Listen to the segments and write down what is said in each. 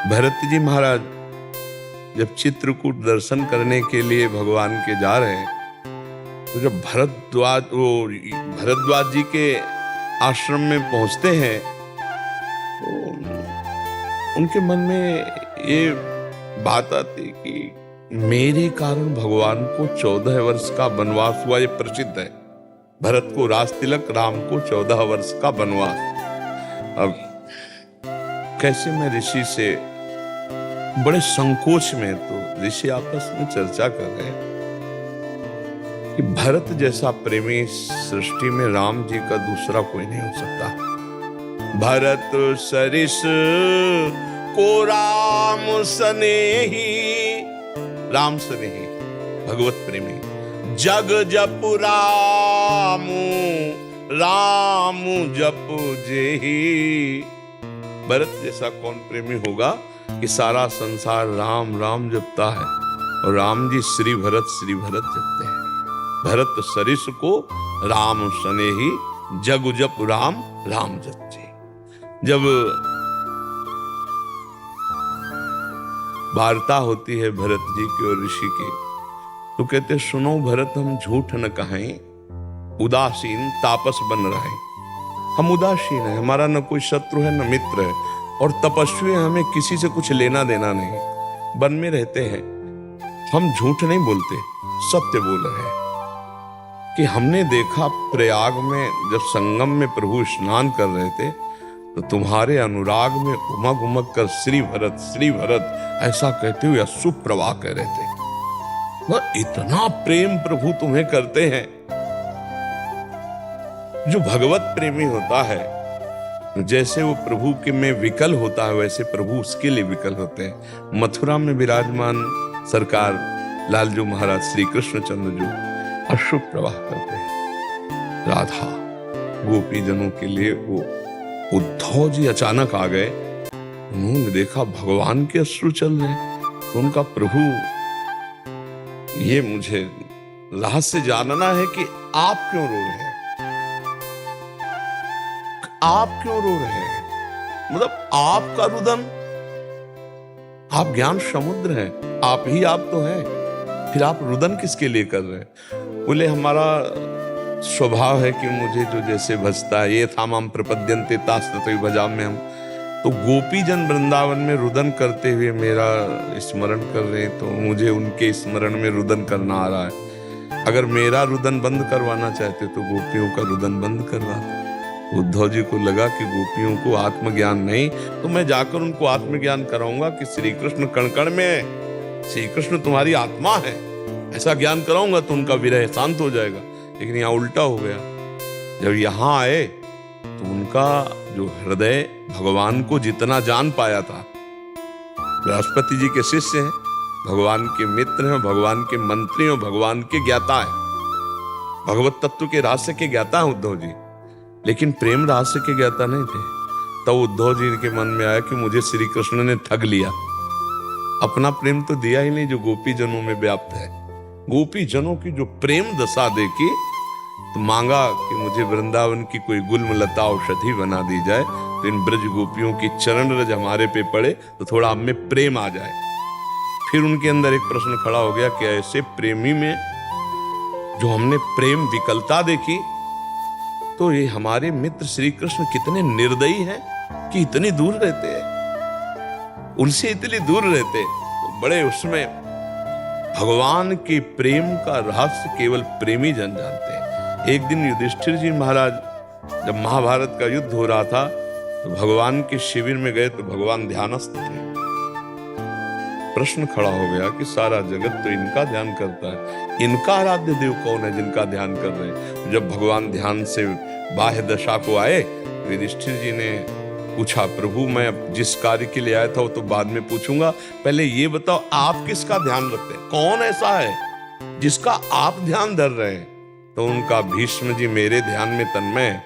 भरत जी महाराज जब चित्रकूट दर्शन करने के लिए भगवान के जा रहे हैं, तो जब भरद्वाज जी के आश्रम में पहुंचते हैं तो उनके मन में ये बात आती कि मेरे कारण भगवान को 14 वर्ष का वनवास हुआ। ये प्रसिद्ध है, भरत को राज तिलक, राम को 14 वर्ष का वनवास। अब कैसे मैं ऋषि से बड़े संकोच में, तो ऋषि आपस में चर्चा कर रहे हैं कि भरत जैसा प्रेमी सृष्टि में राम जी का दूसरा कोई नहीं हो सकता। भरत सरिस को राम सनेही, राम सनेही भगवत प्रेमी, जग जप राम राम जप जेही। भरत जैसा कौन प्रेमी होगा कि सारा संसार राम राम जपता है, और राम जी श्री भरत जपते हैं। भरत सरिस को राम सनेही, जग जप राम राम जपते। जब वार्ता होती है भरत जी की और ऋषि की, तो कहते सुनो भरत, हम झूठ न कहें, उदासीन तापस बन रहे। हम उदासीन है, हमारा न कोई शत्रु है न मित्र है, और तपस्वी है, हमें किसी से कुछ लेना देना नहीं, वन में रहते हैं। हम झूठ नहीं बोलते, सत्य बोल रहे हैं कि हमने देखा प्रयाग में जब संगम में प्रभु स्नान कर रहे थे, तो तुम्हारे अनुराग में उमग उमग कर श्री भरत ऐसा कहते हुए अशुभ प्रवाह कह रहे थे। वह इतना प्रेम प्रभु तुम्हें करते हैं। जो भगवत प्रेमी होता है, जैसे वो प्रभु के में विकल होता है, वैसे प्रभु उसके लिए विकल होते हैं। मथुरा में विराजमान सरकार लालजू महाराज श्री कृष्णचंद्र जो अशुभ प्रवाह करते हैं। राधा गोपी जनों के लिए वो उद्धव जी अचानक आ गए, उन्होंने देखा भगवान के अश्रु चल रहे, तो उनका प्रभु, ये मुझे रहस्य जानना है कि आप क्यों रो रहे हैं, आप क्यों रो रहे हैं? मतलब आपका रुदन, आप ज्ञान समुद्र हैं, आप ही आप तो हैं, फिर आप रुदन किसके लिए कर रहे हैं? बोले हमारा स्वभाव है कि मुझे जो जैसे भजता है, ये था माम प्रपद्यन्ते तास्ततो भजाम में हम, तो गोपी जन वृंदावन में रुदन करते हुए मेरा स्मरण कर रहे हैं, तो मुझे उनके स्मरण में रुदन करना आ रहा है। अगर मेरा रुदन बंद करवाना चाहते तो गोपियों का रुदन बंद करवा। उद्धव जी को लगा कि गोपियों को आत्मज्ञान नहीं, तो मैं जाकर उनको आत्मज्ञान कराऊंगा कि श्री कृष्ण कण कण में है, श्री कृष्ण तुम्हारी आत्मा है, ऐसा ज्ञान कराऊंगा तो उनका विरह शांत हो जाएगा। लेकिन यहाँ उल्टा हो गया। जब यहाँ आए तो उनका जो हृदय भगवान को जितना जान पाया था, बृहस्पति जी के शिष्य हैं, भगवान के मित्र हैं, भगवान के मंत्री हैं, भगवान के ज्ञाता हैं, भगवत तत्व के रहस्य के ज्ञाता हैं उद्धव जी, लेकिन प्रेम रहस्य के ज्ञाता नहीं थे। तब उद्धव जी के मन में आया कि मुझे श्री कृष्ण ने ठग लिया, अपना प्रेम तो दिया ही नहीं जो गोपी जनों में व्याप्त है। गोपी जनों की जो प्रेम दशा देखी, तो मांगा कि मुझे वृंदावन की कोई गुल्म लता औषधि बना दी जाए, तो इन ब्रज गोपियों की चरण रज हमारे पे पड़े तो थोड़ा हम में प्रेम आ जाए। फिर उनके अंदर एक प्रश्न खड़ा हो गया कि ऐसे प्रेमी में जो हमने प्रेम विकलता देखी, तो ये हमारे मित्र श्री कृष्ण कितने निर्दयी हैं कि इतनी दूर रहते हैं, उनसे इतनी दूर रहते। तो बड़े उसमें भगवान के प्रेम का रहस्य केवल प्रेमी जन जानते हैं। एक दिन युधिष्ठिर जी महाराज जब महाभारत का युद्ध हो रहा था, तो भगवान के शिविर में गए तो भगवान ध्यानस्थ थे। प्रश्न खड़ा हो गया कि सारा जगत तो इनका ध्यान करता है, इनका आराध्य देव कौन है जिनका ध्यान कर रहे हैं? जब भगवान ध्यान से बाह्य दशा को आए, युधिष्ठिर जी ने पूछा, प्रभु मैं जिस कार्य के लिए आया था वो तो बाद में पूछूंगा, पहले ये बताओ आप किसका ध्यान रखते हैं, कौन ऐसा है जिसका आप ध्यान धर रहे हैं? तो उनका भीष्म जी मेरे ध्यान में तन्मय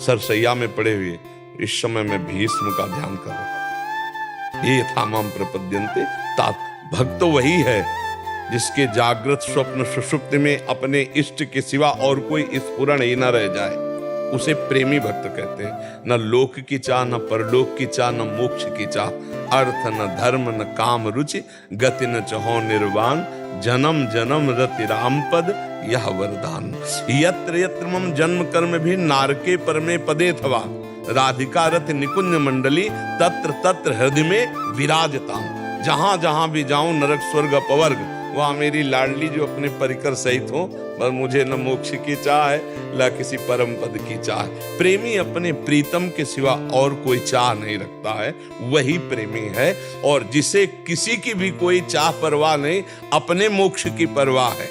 सरसैया में पड़े हुए, इस समय मैं भीष्म का ध्यान कर रहा हूं। ये था माम प्रपद्यन्ते तात। भक्त तो वही है जिसके जागृत स्वप्न सुषुप्ति में अपने इष्ट के सिवा और कोई स्फुरण ही न रह जाए, उसे प्रेमी भक्त कहते हैं। न लोक की चाह, न परलोक की चाह, न मोक्ष की चाह, अर्थ न धर्म न काम रुचि, गति न चहो निर्वाण, जन्म जन्म रति राम पद यह वरदान। यत्र यत्र मम जन्म कर्म भी नारके परमे पदे थवा, राधिका रथ निकुंज मंडली तत्र तत्र हृदय में विराजता। जहां जहां भी जाऊं नरक स्वर्ग अपवर्ग, वहां मेरी लाडली जो अपने परिकर सहित हो। बस मुझे न मोक्ष की चाह है न किसी परम पद की चाह है। प्रेमी अपने प्रीतम के सिवा और कोई चाह नहीं रखता है, वही प्रेमी है। और जिसे किसी की भी कोई चाह परवाह नहीं, अपने मोक्ष की परवाह है,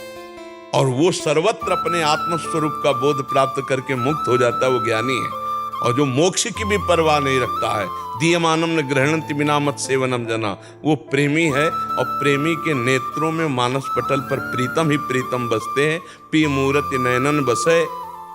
और वो सर्वत्र अपने आत्मस्वरूप का बोध प्राप्त करके मुक्त हो जाता है, वो ज्ञानी है। और जो मोक्ष की भी परवाह नहीं रखता है, दीयमानम न ग्रहणन्ति बिना मत सेवनम जना, वो प्रेमी है। और प्रेमी के नेत्रों में मानस पटल पर प्रीतम ही प्रीतम बसते हैं। पी मूरति नयनन बसे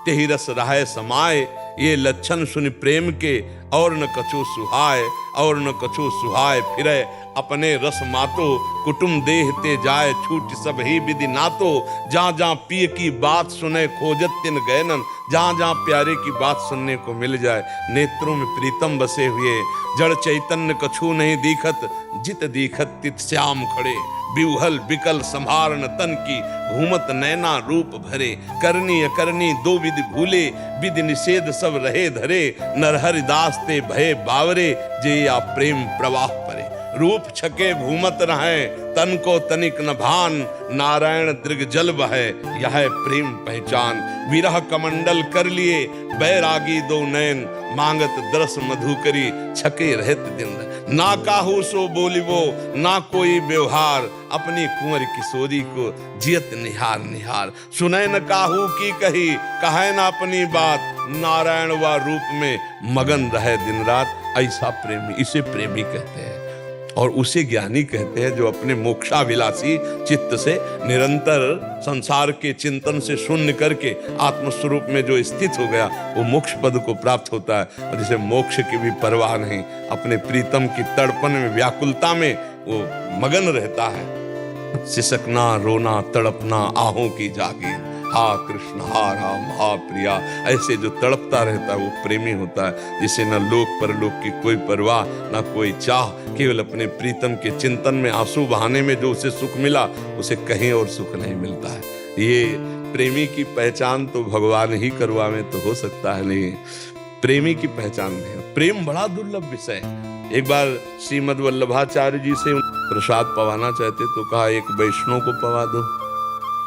तेहि रस रहाय समाए, ये लक्षण सुन प्रेम के और न कछु सुहाय, और न कछु सुहाय फिरे अपने रस मातो, कुटुम देह ते जाए छूट सब ही विधि नातो। जहाँ जहाँ पिय की बात सुने खोजत तिन गैनन, जहाँ जहाँ प्यारे की बात सुनने को मिल जाए, नेत्रों में प्रीतम बसे हुए। जड़ चैतन्य कछु नहीं दिखत, जित दिखत तित श्याम खड़े। बिउहल बिकल संभारण तन की, घूमत नैना रूप भरे। करनी अकरनी दो विधि भूले, विधि निषेध सब रहे धरे। नरहरिदास ते भय बावरे, जे या प्रेम प्रवाह परे। रूप छके घूमत रहे, तन को तनिक न भान। नारायण दृग जल बहे, यह प्रेम पहचान। विरह कमंडल कर लिए, बैरागी दो नयन। मांगत दरस मधुकरी, छके रहत दिन। ना काहू सो बोलिबो, ना कोई व्यवहार। अपनी कुंवर किशोरी को जियत निहार निहार। सुने न काहू की कही, कहे न अपनी बात। नारायण व रूप में मगन रहे दिन रात। ऐसा प्रेमी, इसे प्रेमी कहते हैं। और उसे ज्ञानी कहते हैं जो अपने मोक्षाभिलाषी चित्त से निरंतर संसार के चिंतन से शून्य करके आत्मस्वरूप में जो स्थित हो गया, वो मोक्ष पद को प्राप्त होता है। और जिसे मोक्ष की भी परवाह नहीं, अपने प्रीतम की तड़पन में, व्याकुलता में वो मगन रहता है। सिसकना, रोना, तड़पना आहों की जागीर। हा कृष्ण हा राम हा प्रिया, ऐसे जो तड़पता रहता है वो प्रेमी होता है। जिसे न लोक परलोक की कोई परवाह, न कोई चाह, केवल अपने प्रीतम के चिंतन में आंसू बहाने में जो उसे सुख मिला, उसे कहीं और सुख नहीं मिलता है। ये प्रेमी की पहचान तो भगवान ही करवावे तो हो सकता है, नहीं प्रेमी की पहचान नहीं। प्रेम बड़ा दुर्लभ विषय है। एक बार श्रीमद वल्लभाचार्य जी से प्रसाद पवाना चाहते तो कहा एक वैष्णव को पवा दो,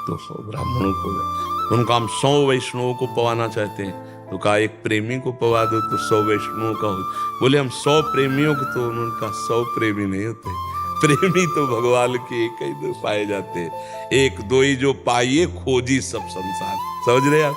तो 100 ब्राह्मणों को। उनका हम 100 वैष्णवों को पवाना चाहते हैं, तो कहा एक प्रेमी को पवा दो तो 100 वैष्णवों का हो। बोले हम 100 प्रेमियों को, तो उन्होंने कहा 100 प्रेमी नहीं होते, प्रेमी तो भगवान के एक ही दो पाए जाते। एक दो ही जो पाइए खोजी सब संसार। समझ रहे आप?